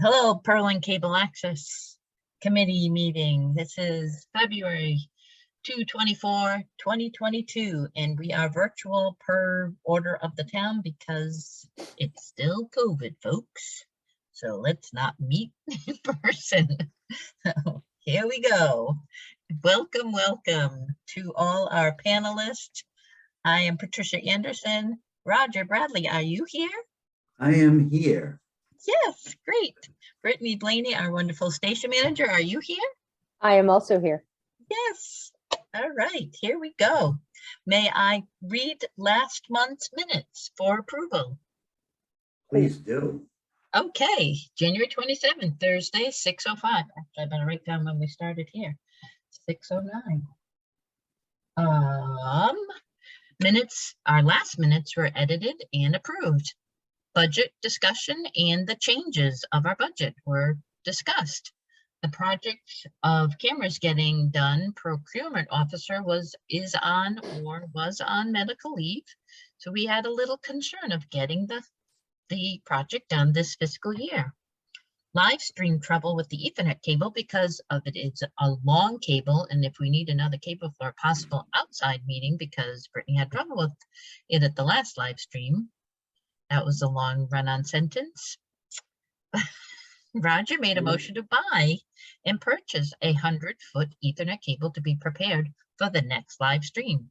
Hello, Pearland Cable Access Committee meeting. This is February 2022, and we are virtual per order of the town because it's still COVID, folks. So let's not meet in person. So here we go. Welcome to all our panelists. I am Patricia Anderson. Roger Bradley, are you here? I am here. Yes, great. Brittany Blaney, our wonderful station manager, are you here? I am also here. Yes. All right, here we go. May I read last month's minutes for approval? Please do. Okay, January 27th, Thursday, 6:05. Actually, I better write down when we started here. 6:09. Minutes, our last minutes were edited and approved. Budget discussion and the changes of our budget were discussed. The project of cameras getting done, procurement officer was on medical leave. So we had a little concern of getting the project done this fiscal year. Live stream trouble with the Ethernet cable because of it's a long cable, and if we need another cable for a possible outside meeting, because Brittany had trouble with it at the last live stream. That was a long run-on sentence. Roger made a motion to buy and purchase a 100-foot Ethernet cable to be prepared for the next live stream.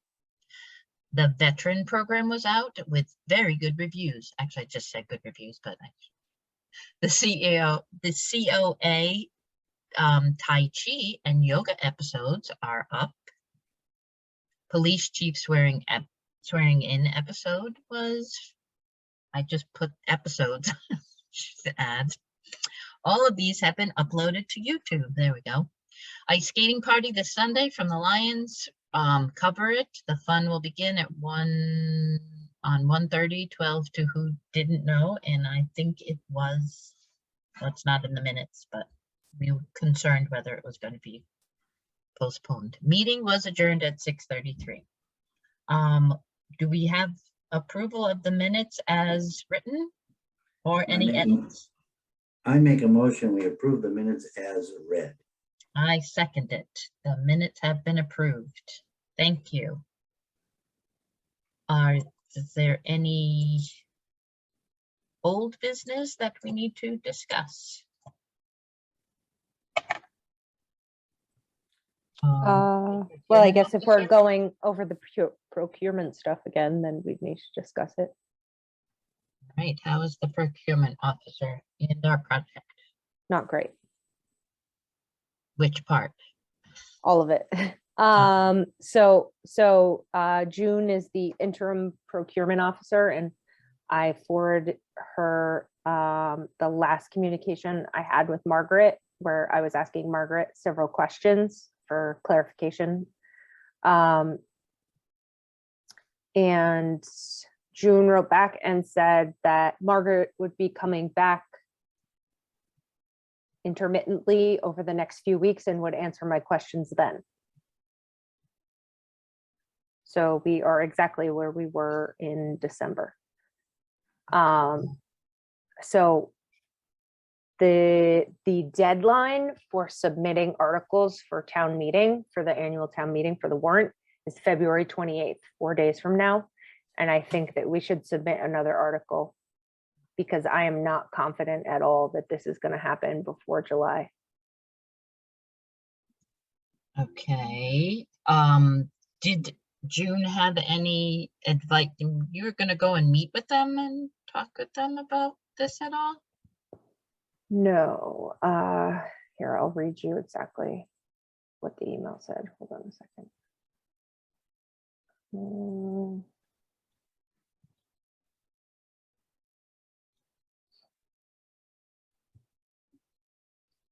The veteran program was out with very good reviews. Actually, I just said good reviews, but the COA Tai Chi and yoga episodes are up. Police chief swearing in episode was, I just put episodes to add. All of these have been uploaded to YouTube. There we go. Ice skating party this Sunday from the Lions. Cover it. The fun will begin at 1:30, 12 to who didn't know. And I think it was, that's not in the minutes, but we were concerned whether it was going to be postponed. Meeting was adjourned at 6:33. Do we have approval of the minutes as written or any edits? I make a motion we approve the minutes as read. I second it. The minutes have been approved. Thank you. Is there any old business that we need to discuss? Well, I guess if we're going over the procurement stuff again, then we need to discuss it. Right, how is the procurement officer in our project? Not great. Which part? All of it. June is the interim procurement officer, and I forwarded her the last communication I had with Margaret, where I was asking Margaret several questions for clarification. And June wrote back and said that Margaret would be coming back intermittently over the next few weeks and would answer my questions then. So we are exactly where we were in December. So the deadline for submitting articles for town meeting, for the annual town meeting for the warrant, is February 28th, 4 days from now. And I think that we should submit another article because I am not confident at all that this is going to happen before July. Okay. Did June have any advice? You were going to go and meet with them and talk with them about this at all? No. Here, I'll read you exactly what the email said. Hold on a second.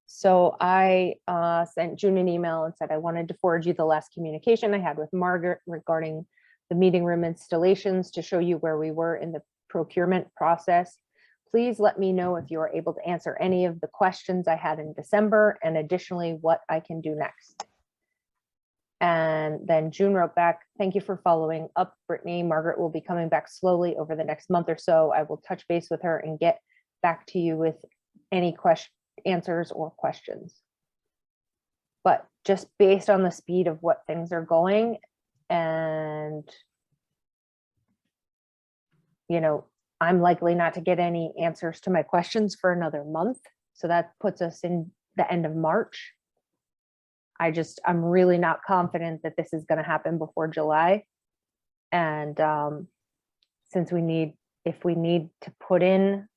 So I sent June an email and said I wanted to forward you the last communication I had with Margaret regarding the meeting room installations to show you where we were in the procurement process. Please let me know if you are able to answer any of the questions I had in December, and additionally what I can do next. And then June wrote back, thank you for following up, Brittany. Margaret will be coming back slowly over the next month or so. I will touch base with her and get back to you with any answers or questions. But just based on the speed of what things are going, and I'm likely not to get any answers to my questions for another month. So that puts us in the end of March. I'm really not confident that this is going to happen before July. And if we need to put in,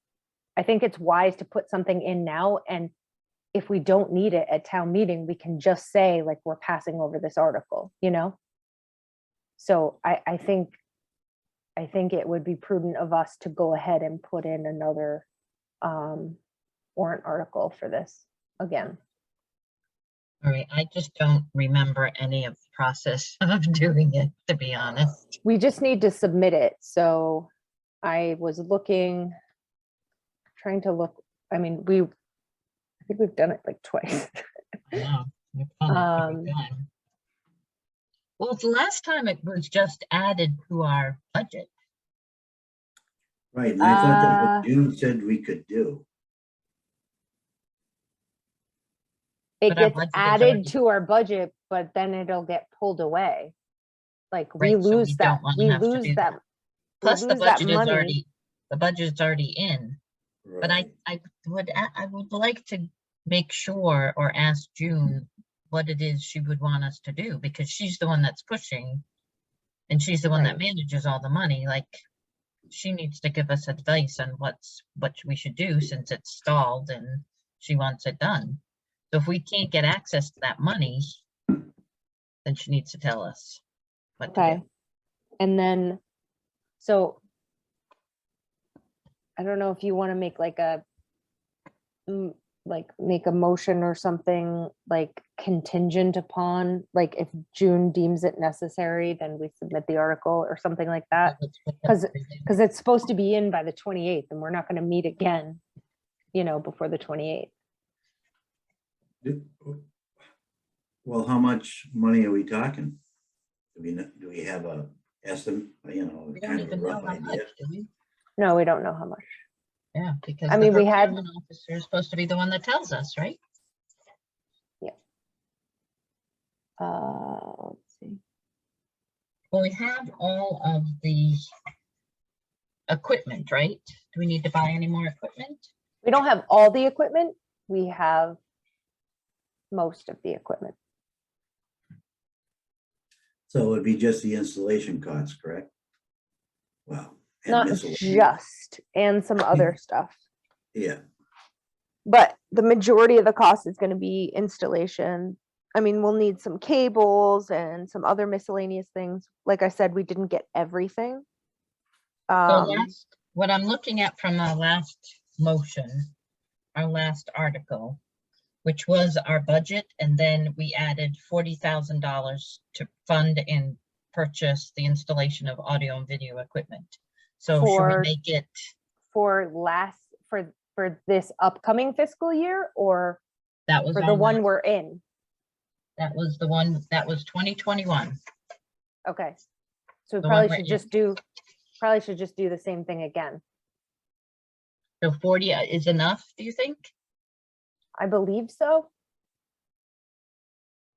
I think it's wise to put something in now. And if we don't need it at town meeting, we can just say like, we're passing over this article, So I think it would be prudent of us to go ahead and put in another warrant article for this again. All right, I just don't remember any of the process of doing it, to be honest. We just need to submit it. So I was trying to look, I think we've done it like twice. Wow, you've done it every time. Well, the last time it was just added to our budget. Right, and I thought that's what June said we could do. It But our gets budget is added already- to our budget, but then it'll get pulled away. Like we Right, so we lose don't that, wanna we have to lose do that. Plus, the lose that budget is money. already, the budget's already in. But Right. I would like to make sure or ask June what it is she would want us to do, because she's the one that's pushing. And she's the one that Right. manages all the money. Like, she needs to give us advice on what we should do, since it's stalled and she wants it done. So if we can't get access to that money, then she needs to tell us what to Okay. do. And then, so I don't know if you want to make like make a motion or something like contingent upon, like if June deems it necessary, then we submit the article or something like that. Let's put that 'Cause- everything. Because it's supposed to be in by the 28th and we're not going to meet again, before the 28th. Well, how much money are we talking? Do we have a estimate, We don't kind of a even know rough how much, idea? do we? No, we don't know how much. Yeah, because I the mean, we had- procurement officer is supposed to be the one that tells us, right? Let's see. Well, we have all of the equipment, right? Do we need to buy any more equipment? We don't have all the equipment. We have most of the equipment. So it would be just the installation costs, correct? Well. and Not miscellaneous. just, and some other stuff. Yeah, But the majority of the cost is going to be installation. I mean, we'll need some cables and some other miscellaneous things. Like I said, we didn't get everything. So what I'm looking at from our last motion, our last article, which was our budget, and then we added $40,000 to fund and purchase the installation of audio and video equipment. So should we For- make it, for this upcoming fiscal year, or that was for our the one last- we're in? that was the one, that was 2021. Okay. So we The one probably we're should in. just do the same thing again. So 40 is enough, do you think? I believe so.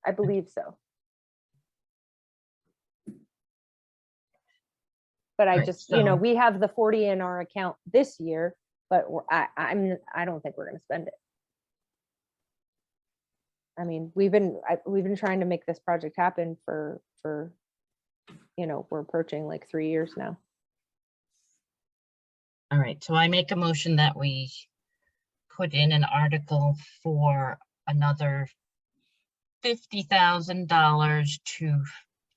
I believe so. But I Right, just, so- we have the 40 in our account this year, but I don't think we're gonna spend it. I mean, we've been trying to make this project happen for, we're approaching like 3 years now. All right, so I make a motion that we put in an article for another $50,000 to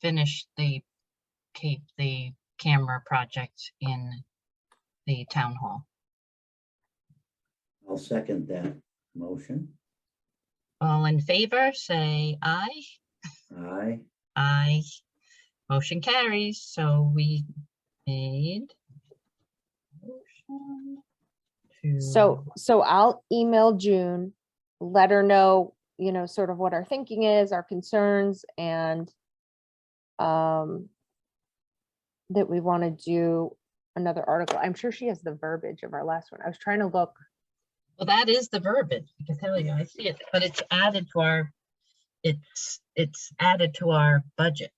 finish the camera project in the town hall. I'll second that motion. All in favor, say aye. Aye. Aye. Motion carries, so we made motion to. So I'll email June, let her know, sort of what our thinking is, our concerns, and that we want to do another article. I'm sure she has the verbiage of our last one. I was trying to look Well, that is the verbiage. I can tell you, I see it, but it's added to our, it's added to our budget.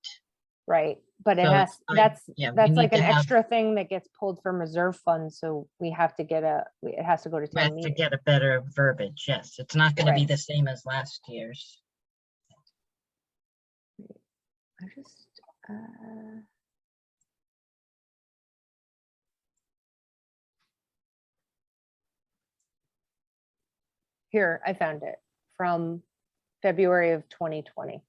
Right, but it So has, it's like, that's, yeah, we that's need like an to have- extra thing that gets pulled from reserve funds, so we have to get it has to go to We have town to meeting. get a better verbiage, yes. It's not gonna be Right. the same as last year's. I just, here, I found it from February of 2020.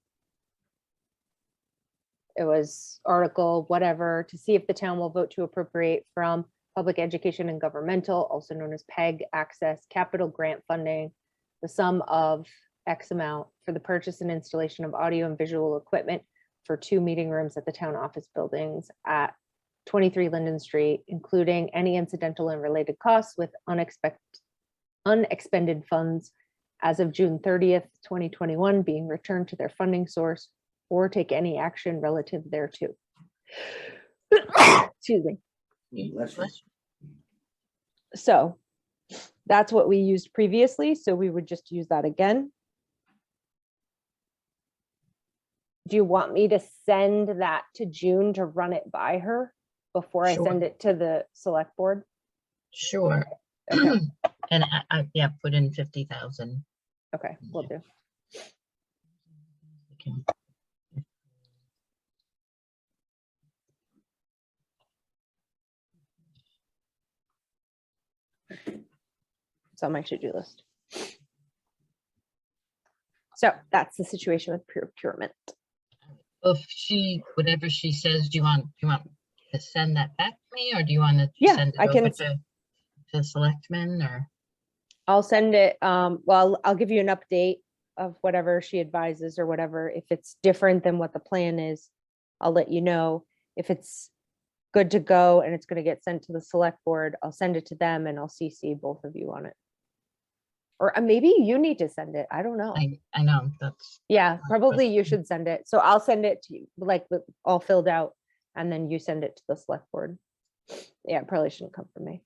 It was article, whatever, to see if the town will vote to appropriate from public education and governmental, also known as PEG access capital grant funding, the sum of X amount for the purchase and installation of audio and visual equipment for 2 meeting rooms at the town office buildings at 23 Linden Street, including any incidental and related costs with unexpended funds as of June 30th, 2021 being returned to their funding source or take any action relative thereto. Excuse me. Bless you. So that's what we used previously. So we would just use that again. Do you want me to send that to June to run it by her before I Sure. send it to the select board? Sure. Okay, And yeah, put in 50,000. okay, we'll do. Okay. It's on my to-do list. So that's the situation with procurement. If she, whatever she says, do you want to send that back to me, or do you want to Yeah, send it I can over to the selectmen, or? I'll send it, well, I'll give you an update of whatever she advises or whatever. If it's different than what the plan is, I'll let you know. If it's good to go and it's gonna get sent to the select board, I'll send it to them and I'll CC both of you on it. Or maybe you need to send it, I don't know. I know, that's, Yeah, probably you should send it. So I'll send it to you, like with all filled out, and then you send it to the select board. Yeah, it probably shouldn't come from me.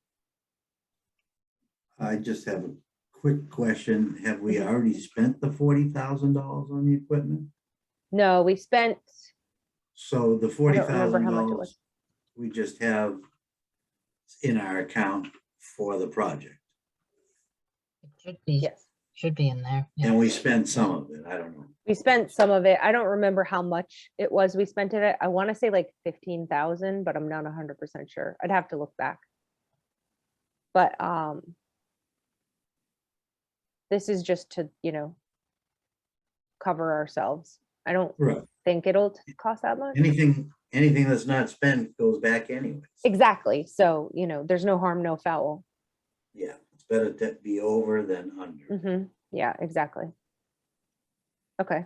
I just have a quick question. Have we already spent the $40,000 on the equipment? No, we spent, So the I don't remember how much it $40,000 was. we just have in our account for the project. it should be in there. Yeah. And we spent some of it. I don't know. We spent some of it. I don't remember how much it was we spent it. I want to say like 15,000, but I'm not 100% sure. I'd have to look back. But this is just to, cover ourselves. I don't Right. think it'll cost that much. Anything that's not spent goes back anyways. Exactly. So, there's no harm, no foul. Yeah, it's better to be over than under. Yeah, exactly. Okay.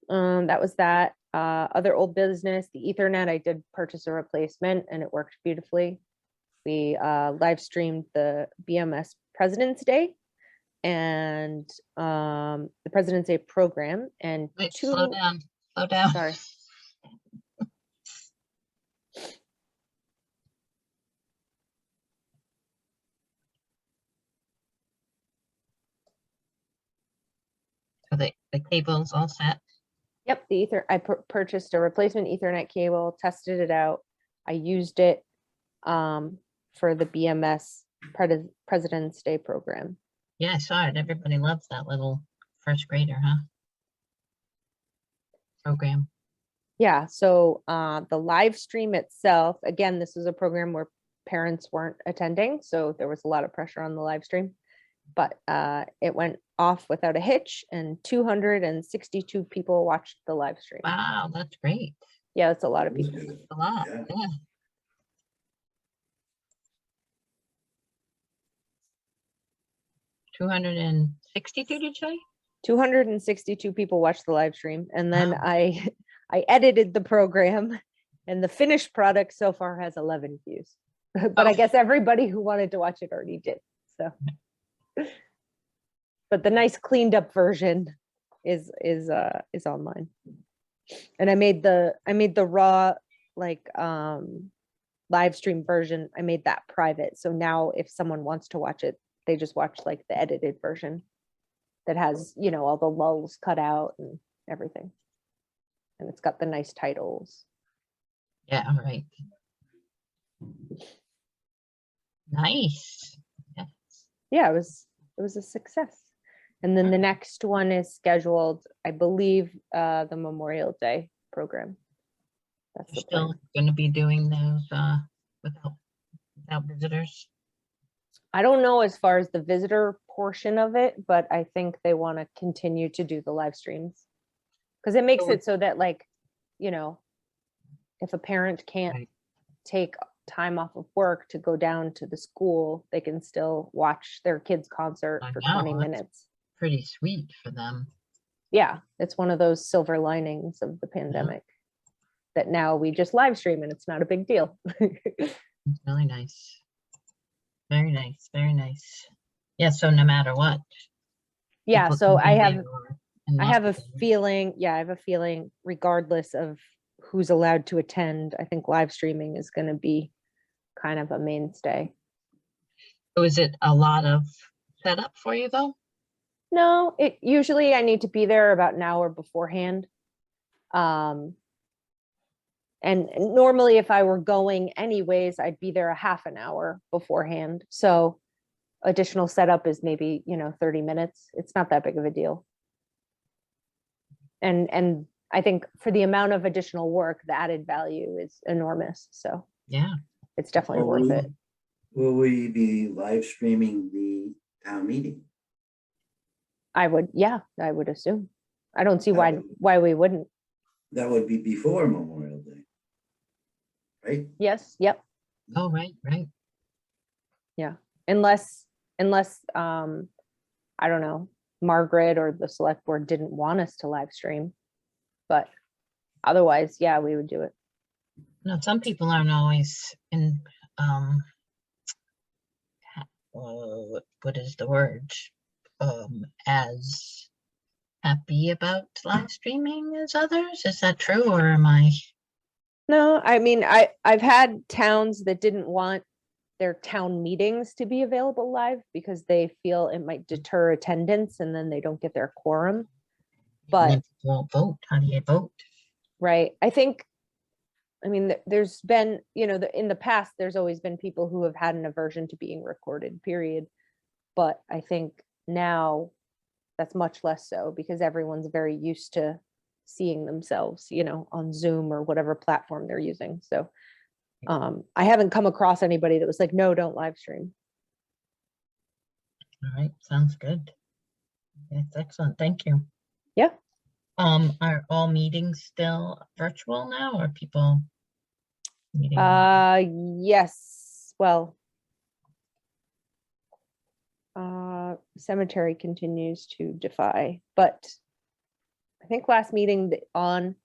That was that. Other old business, the Ethernet, I did purchase a replacement and it worked beautifully. We live streamed the BMS President's Day and the President's Day program and Wait, slow down, slow down. sorry. Are the cable's all set? Yep, I purchased a replacement Ethernet cable, tested it out. I used it for the BMS President's Day program. Yeah, I saw it. Everybody loves that little first grader, huh? Program. Yeah, so the live stream itself, again, this is a program where parents weren't attending, so there was a lot of pressure on the live stream, but it went off without a hitch and 262 people watched the live stream. Wow, that's great. Yeah, that's a lot of That's people. good. A lot, Yeah. yeah. $262, did you say? 262 people watched the live stream, and then Wow. I edited the program, and the finished product so far has 11 views. But I Oh. guess everybody who wanted to watch it already did. So, but the nice cleaned up version is online. And I made the raw like live stream version. I made that private. So now if someone wants to watch it, They just watch like the edited version that has, you know, all the lulls cut out and everything. And it's got the nice titles. Yeah, right. Nice. Yeah. Yeah, it was a success. And then the next one is scheduled, I believe, the Memorial Day program. That's You're the plan. still going to be doing those without visitors? I don't know as far as the visitor portion of it, but I think they want to continue to do the live streams. Because it makes So it so that, like, you know, if a parent can't Right. take time off of work to go down to the school, they can still watch their kids' concert I for know, 20 that's minutes. pretty sweet for them. Yeah, it's one of those silver linings of the pandemic that now we just live stream and it's not a big deal. It's really nice. Very nice, very nice. Yeah, so no matter what. Yeah, people so can be there and I not have be a there. feeling, yeah, I have a feeling regardless of who's allowed to attend, I think live streaming is going to be kind of a mainstay. So is it a lot of setup for you though? No, it usually I need to be there about an hour beforehand. And normally if I were going anyways, I'd be there a half an hour beforehand. So additional setup is maybe, you know, 30 minutes. It's not that big of a deal. And I think for the amount of additional work, the added value is enormous. So Yeah. it's definitely worth it. Will we be live streaming the town meeting? I would assume. I don't see That why we wouldn't. That would be before Memorial Day. Right? Yes, yep. Oh, right. Yeah. Unless I don't know, Margaret or the select board didn't want us to live stream. But otherwise, yeah, we would do it. No, some people aren't always in what is the word? As happy about live streaming as others. Is that true, or am I? No, I mean, I've had towns that didn't want their town meetings to be available live because they feel it might deter attendance and then they don't get their quorum. And But then people won't vote. How do you vote? right, I mean, there's been, you know, in the past, there's always been people who have had an aversion to being recorded, period. But I think now that's much less so because everyone's very used to seeing themselves, you know, on Zoom or whatever platform they're using. So I haven't come across anybody that was like, no, don't live stream. All right, sounds good. That's excellent. Thank you. Yeah. Are all meetings still virtual now, or people meeting? Yes. Well, cemetery continues to defy, but I think last meeting on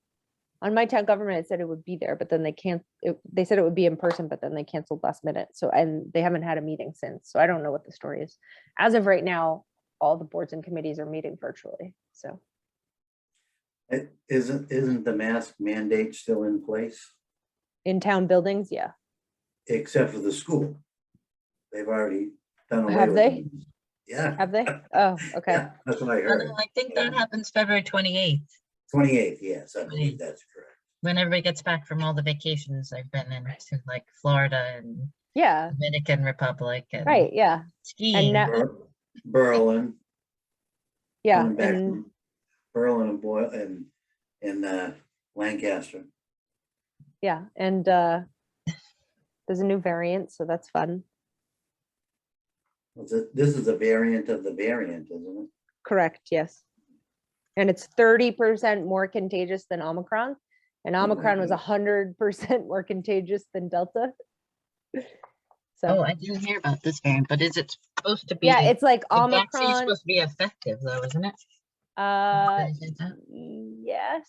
my town government, it said it would be there, but then they said it would be in person, but then they canceled last minute. So, and they haven't had a meeting since. So I don't know what the story is. As of right now, all the boards and committees are meeting virtually. So Isn't the mask mandate still in place? in town buildings, yeah. Except for the school. They've already done away Have with they? them. Yeah. Have they? Oh, okay. Yeah, that's what I Oh, heard. no, I think that happens February 28th, 28th, yes, I believe that's correct. when everybody gets back from all the vacations they've been in, to like Florida and Yeah. Dominican Republic and Right. Yeah. skiing. now- Berlin. Yeah. Coming back And from Berlin and Boyle and Lancaster. yeah. And there's a new variant, so that's fun. This is a variant of the variant, isn't it? Correct. Yes. And it's 30% more contagious than Omicron. And Oh my Omicron was goodness. 100% more contagious than Delta. So Oh, I didn't hear about this variant, but is it supposed to be? yeah, it's like the vaccine's Omicron. supposed to be effective though, isn't it? Is that? Yes.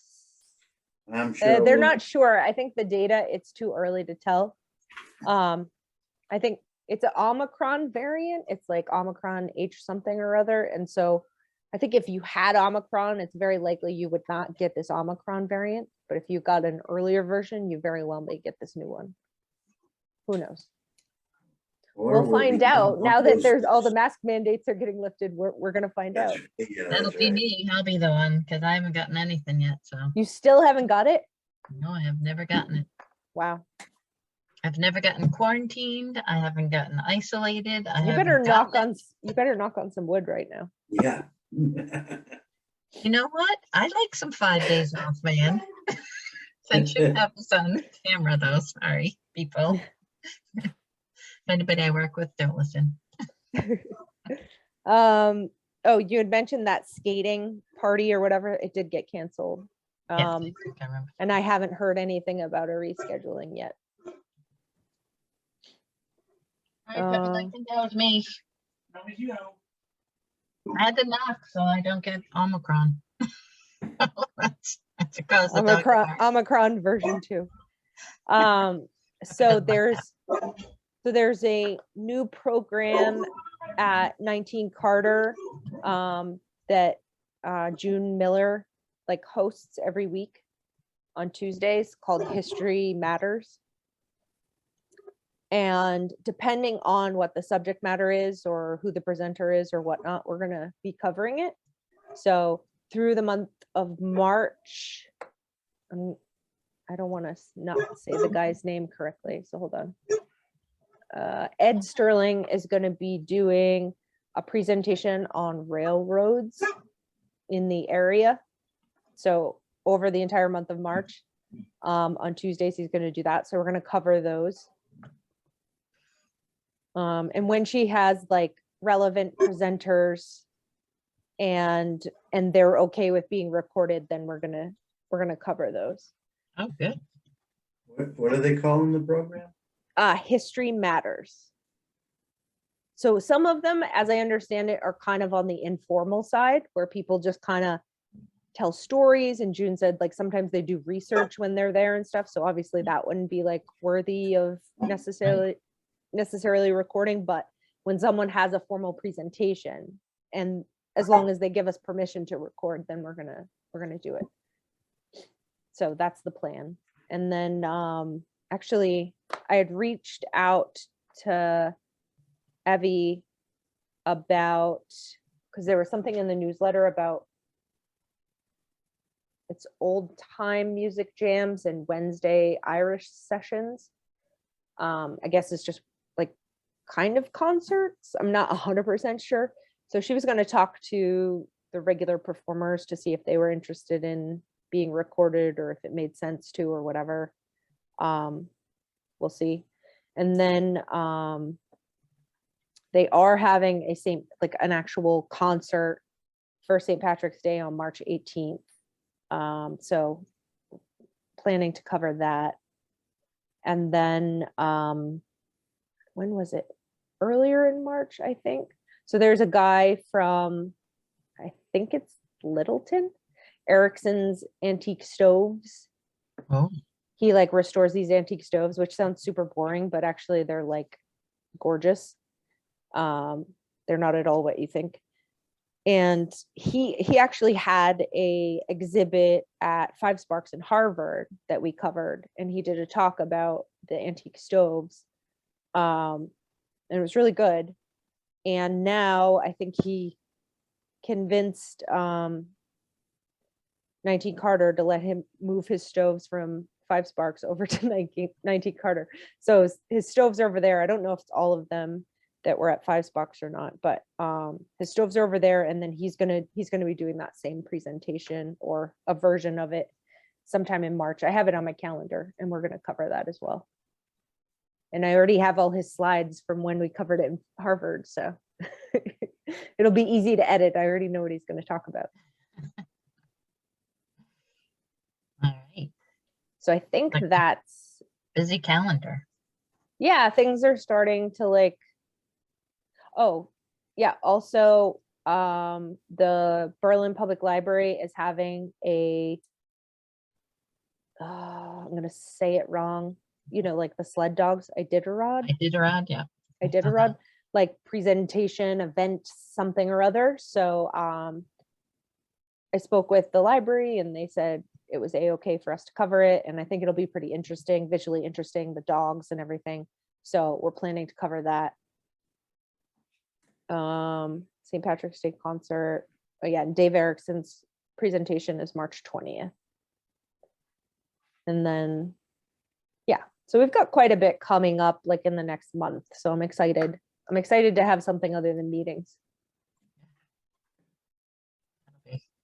I'm sure. They're we'll- not sure. I think the data, it's too early to tell. I think it's an Omicron variant. It's like Omicron H something or other. And so I think if you had Omicron, it's very likely you would not get this Omicron variant. But if you got an earlier version, you very well may get this new one. Who knows? Or We'll we'll find become out now that uncles. there's all the mask mandates are getting lifted. We're gonna find That's out. right, yeah, That'll that's be right. me. I'll be the one because I haven't gotten anything yet. So You still haven't got it? no, I have never gotten it. Wow. I've never gotten quarantined. I haven't gotten isolated. I You haven't better knock gotten it. on you better knock on some wood right now. Yeah. You know what? I like some 5 days off, man. I shouldn't have this on camera though. Sorry, people. If anybody I work with, don't listen. Oh, you had mentioned that skating party or whatever. It did get canceled. Yes, I think I remember. And I haven't heard anything about a rescheduling yet. All right, Kevin, I think that was me. I had to knock so I don't get Omicron. That's a cause of dog park. Omicron version 2. So there's a new program at 19 Carter that June Miller like hosts every week on Tuesdays called History Matters. And depending on what the subject matter is or who the presenter is or whatnot, we're gonna be covering it. So through the month of March, I don't want to not say the guy's name correctly, so hold on. Ed Sterling is going to be doing a presentation on railroads in the area. So over the entire month of March, on Tuesdays, he's going to do that. So we're going to cover those. And when she has like relevant presenters and they're okay with being recorded, then we're gonna cover those. Oh, good. What are they calling the program? History Matters. So some of them, as I understand it, are kind of on the informal side where people just kind of tell stories. And June said like sometimes they do research when they're there and stuff. So obviously that wouldn't be like worthy of necessarily recording, but when someone has a formal presentation, and as long as they give us permission to record, then we're gonna do it. So that's the plan. And then actually I had reached out to Evie about, because there was something in the newsletter about it's old time music jams and Wednesday Irish sessions. I guess it's just like kind of concerts. I'm not 100% sure. So she was going to talk to the regular performers to see if they were interested in being recorded or if it made sense to or whatever. We'll see. And then they are having an actual concert for St. Patrick's Day on March 18th. So planning to cover that. And then when was it? Earlier in March, I think. So there's a guy from, I think it's Littleton, Erickson's Antique Stoves. Oh, He like restores these antique stoves, which sounds super boring, but actually they're like gorgeous. They're not at all what you think. And he actually had a exhibit at Five Sparks in Harvard that we covered, and he did a talk about the antique stoves. And it was really good. And now I think he convinced 19 Carter to let him move his stoves from Five Sparks over to 19 Carter. So his stoves are over there. I don't know if it's all of them that were at Five Sparks or not, but his stoves are over there, and then he's gonna be doing that same presentation or a version of it sometime in March. I have it on my calendar, and we're gonna cover that as well. And I already have all his slides from when we covered it in Harvard, so it'll be easy to edit. I already know what he's going to talk about. all right. So I think Like- that's, Busy calendar. yeah, things are starting to like, oh, yeah. Also, the Berlin Public Library is having I'm going to say it wrong, like the sled dogs, Iditarod, Yeah. Iditarod, like presentation, event, something or other. So I spoke with the library and they said it was a-okay for us to cover it. And I think it'll be pretty interesting, visually interesting, the dogs and everything. So we're planning to cover that. St. Patrick's Day concert. Again, Dave Erickson's presentation is March 20th. And then, yeah, so we've got quite a bit coming up like in the next month. So I'm excited. I'm excited to have something other than meetings.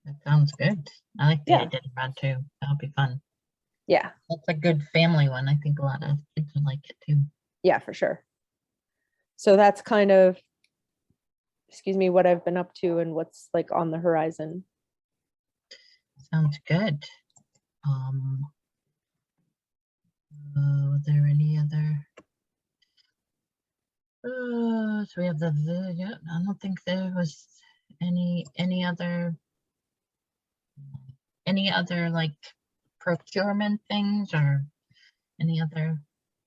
That sounds good. I like the Yeah. Iditarod too. That'll be fun. Yeah, That's a good family one. I think a lot of kids would like it too. yeah, for sure. So that's kind of, excuse me, what I've been up to and what's like on the horizon. Sounds good. Were there any other? So we have the yeah. I don't think there was any other like procurement things or any other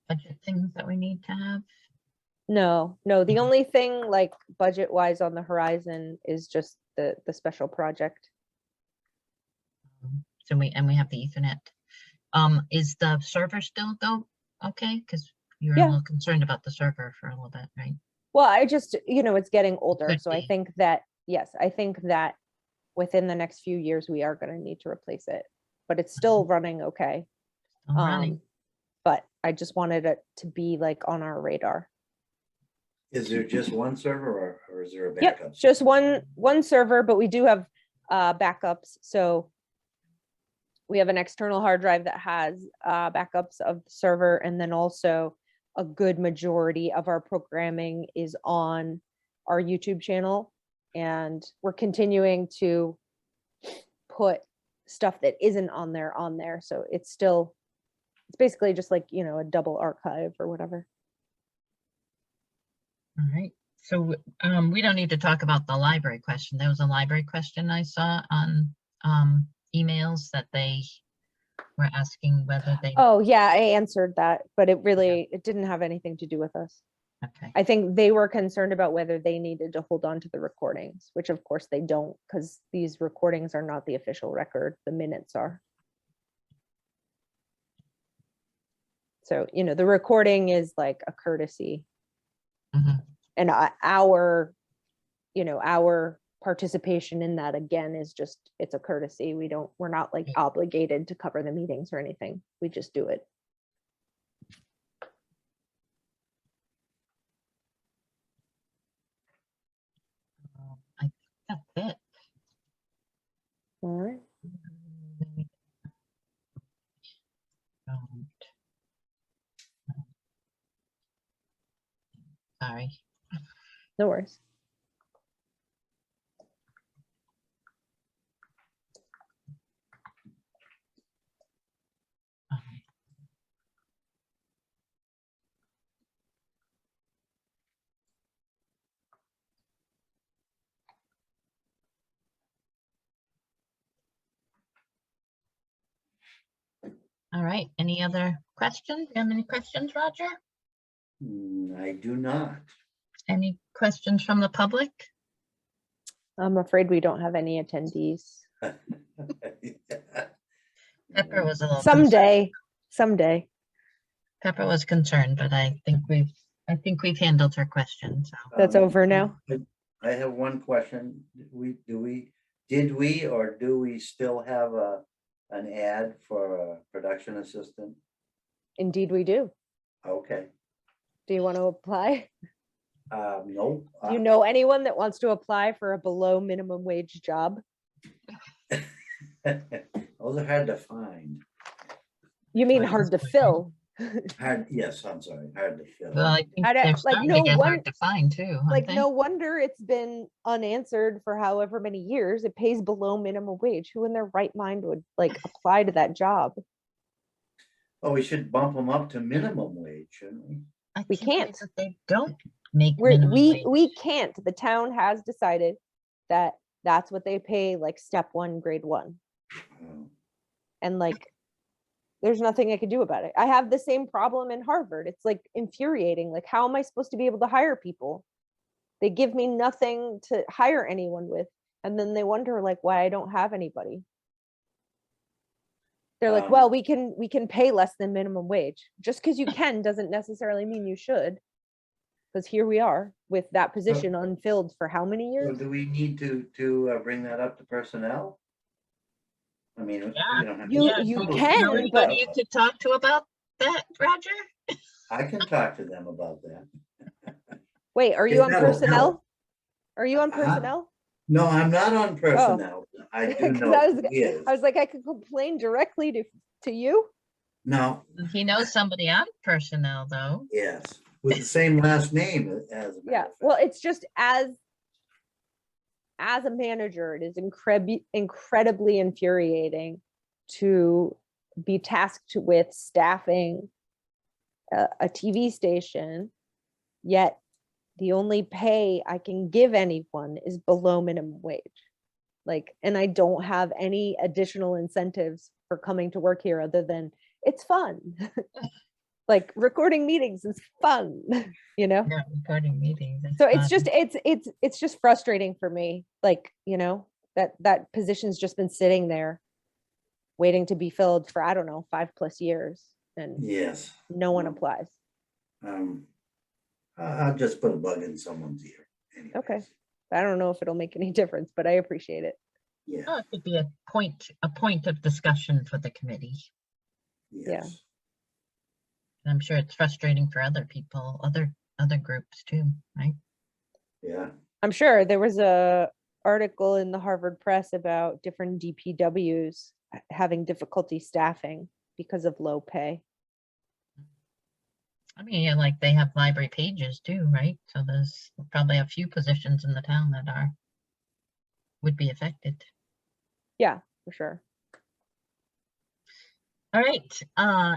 budget things that we need to have. No, the only thing like budget wise on the horizon is just the special project. So we have the Ethernet. Is the server still go okay? Because you were a Yeah. little concerned about the server for a little bit, right? Well, I just, it's getting older. Could So I be. think that, yes, I think that within the next few years, we are going to need to replace it, but it's still running okay. Still running. But I just wanted it to be like on our radar. Is there just one server or is there a Yep, backup? just one server, but we do have backups. So we have an external hard drive that has backups of the server, and then also a good majority of our programming is on our YouTube channel, and we're continuing to put stuff that isn't on there. So it's basically just like, a double archive or whatever. All right. So we don't need to talk about the library question. There was a library question I saw on emails that they were asking whether they. Oh yeah, I answered that, but it didn't have anything to do with us. Okay. I think they were concerned about whether they needed to hold on to the recordings, which of course they don't, because these recordings are not the official record, the minutes are. So, the recording is like a courtesy. Mhm. And our participation in that again is just, it's a courtesy. We're not like obligated to cover the meetings or anything. We just do it. I think that's it. All right. Sorry. No worries. All right. Any other questions? Do you have any questions, Roger? I do not. Any questions from the public? I'm afraid we don't have any attendees. Pepper was a little concerned. Someday. Pepper was concerned, but I think we've handled her question. So That's over now. I have one question. Did we or do we still have an ad for a production assistant? Indeed we do. Okay. Do you want to apply? No. Do you know anyone that wants to apply for a below minimum wage job? Those are hard to find. You mean hard to fill? Yes, I'm sorry, hard to fill. well, I think I don't- they're like, starting no to get one- hard to find too. aren't Like, they? no wonder it's been unanswered for however many years. It pays below minimum wage. Who in their right mind would like apply to that job? Oh, we should bump them up to minimum wage, shouldn't we? We can't. That they don't make minimum wage. We can't. The town has decided that that's what they pay, like step 1, grade 1. Oh. And like, there's nothing I could do about it. I have the same problem in Harvard. It's like infuriating. Like, how am I supposed to be able to hire people? They give me nothing to hire anyone with. And then they wonder like why I don't have anybody. They're like, well, we can pay less than minimum wage. Just because you can doesn't necessarily mean you should. Because here we are. with that position unfilled for how many So years? do we need to bring that up to personnel? I mean, Yeah, we don't have. You- to- you Do can, know but- anybody you could talk to about that, Roger? I can talk to them about that. Wait, are you If on that'll personnel? help. Are you on Uh-huh. personnel? No, I'm not on personnel. I do 'Cause know who he is. I was like, I could complain directly to you. No, He knows somebody on personnel, though. yes, with the same last name as. a matter Yeah, of well, fact. it's just as a manager, it is incredibly infuriating to be tasked with staffing a TV station, yet the only pay I can give anyone is below minimum wage. Like, and I don't have any additional incentives for coming to work here other than it's fun. Like recording meetings is fun, you know? Yeah, recording meetings. So it's just it's just frustrating for me, like, you know, that position's just been sitting there waiting to be filled for, I don't know, 5+ years, and Yes, no one well, applies. I'll just put a bug in someone's ear. Okay. anyways. I don't know if it'll make any difference, but I appreciate it. Yeah, Oh, it could be a point of discussion for the committee. yes. I'm sure it's frustrating for other people, other groups too, right? Yeah, I'm sure there was a article in the Harvard Press about different DPWs having difficulty staffing because of low pay. I mean, yeah, like they have library pages too, right? So there's probably a few positions in the town that would be affected. Yeah, for sure. All right,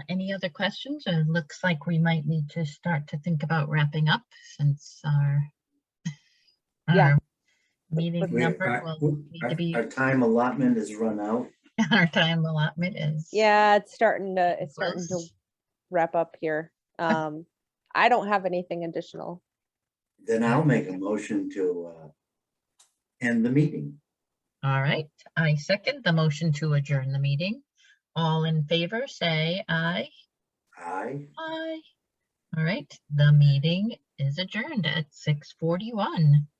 any other questions? It looks like we might need to start to think about wrapping up since Yeah. our meeting We- number our- will need to be, Our time allotment is run out. our time allotment is. Yeah, it's starting to close. wrap up here. I don't have anything additional. Then I'll make a motion to end the meeting. All right, I second the motion to adjourn the meeting. All in favor, say aye. Aye. Aye. All right, the meeting is adjourned at 6:41.